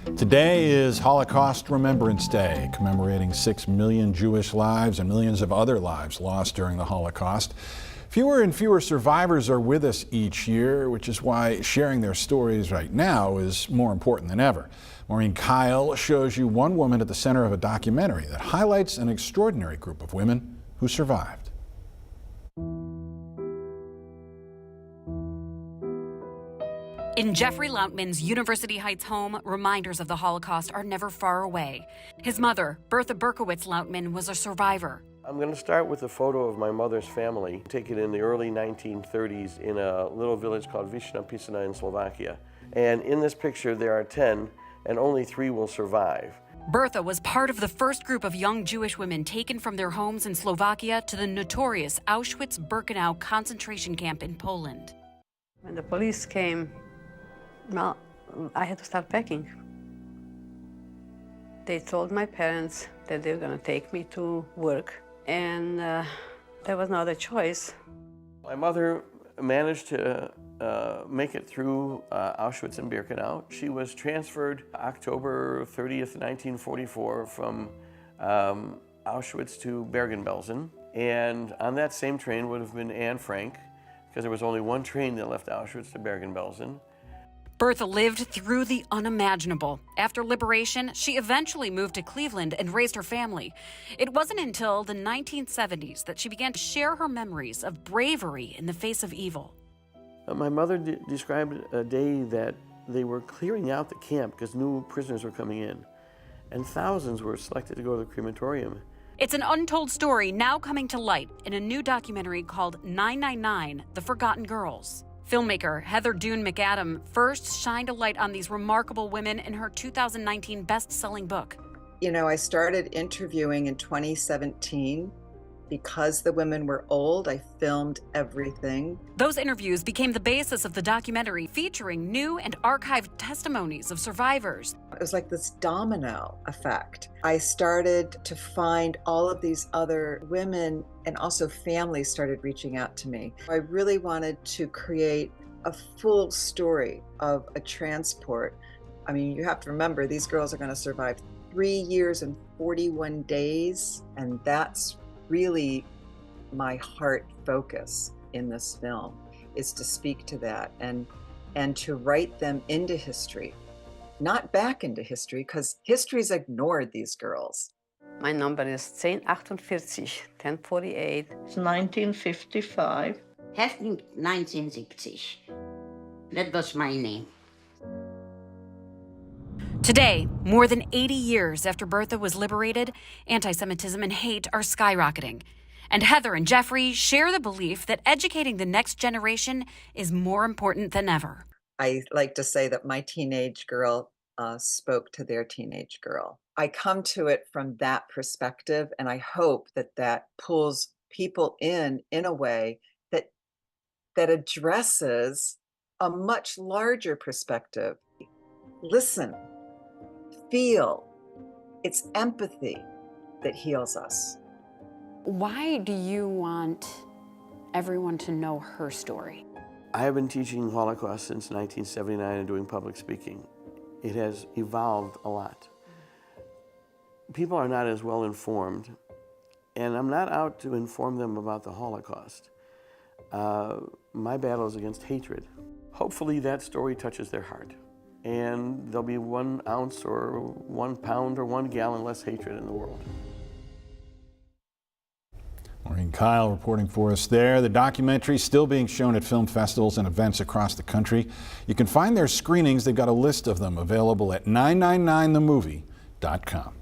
Today is Holocaust Remembrance Day, commemorating 6 million Jewish lives and millions of other lives lost during the Holocaust. Fewer and fewer survivors are with us each year, which is why sharing their stories right now is more important than ever. Maureen Kyle shows you one woman at the center of a documentary that highlights an extraordinary group of women who survived. In Jeffrey Lautman's University Heights home, reminders of the Holocaust are never far away. His mother, Bertha Berkowitz Lautman, was a survivor. I'm going to start with a photo of my mother's family, taken in the early 1930s in a little village called Vyšná Pisana in Slovakia. And in this picture, there are 10, and only 3 will survive. Bertha was part of the first group of young Jewish women taken from their homes in Slovakia to the notorious Auschwitz-Birkenau concentration camp in Poland. When the police came, well, I had to start packing. They told my parents that they were going to take me to work, and there was no other choice. My mother managed to make it through Auschwitz and Birkenau. She was transferred October 30th, 1944 from Auschwitz to Bergen-Belsen. And on that same train would have been Anne Frank, because there was only one train that left Auschwitz to Bergen-Belsen. Bertha lived through the unimaginable. After liberation, she eventually moved to Cleveland and raised her family. It wasn't until the 1970s that she began to share her memories of bravery in the face of evil. My mother described a day that they were clearing out the camp because new prisoners were coming in, and thousands were selected to go to the crematorium. It's an untold story now coming to light in a new documentary called 999: The Forgotten Girls. Filmmaker Heather Dune McAdam first shined a light on these remarkable women in her 2019 best-selling book. You know, I started interviewing in 2017. Because the women were old, I filmed everything. Those interviews became the basis of the documentary, featuring new and archived testimonies of survivors. It was like this domino effect. I started to find all of these other women, and also families started reaching out to me. I really wanted to create a full story of a transport. I mean, you have to remember, these girls are going to survive 3 years and 41 days, and that's really my heart focus in this film, is to speak to that and to write them into history, not back into history, because history's ignored these girls. My number is 1048, 1048. It's 1955. Hefting 1970. That was my name. Today, more than 80 years after Bertha was liberated, anti-Semitism and hate are skyrocketing. And Heather and Jeffrey share the belief that educating the next generation is more important than ever. I like to say that my teenage girl spoke to their teenage girl. I come to it from that perspective, and I hope that that pulls people in a way that addresses a much larger perspective. Listen. Feel. It's empathy that heals us. Why do you want everyone to know her story? I have been teaching Holocaust since 1979 and doing public speaking. It has evolved a lot. People are not as well informed, and I'm not out to inform them about the Holocaust. My battle is against hatred. Hopefully that story touches their heart, and there'll be 1 ounce or 1 pound or 1 gallon less hatred in the world. Maureen Kyle reporting for us there. The documentary is still being shown at film festivals and events across the country. You can find their screenings. They've got a list of them available at 999themovie.com.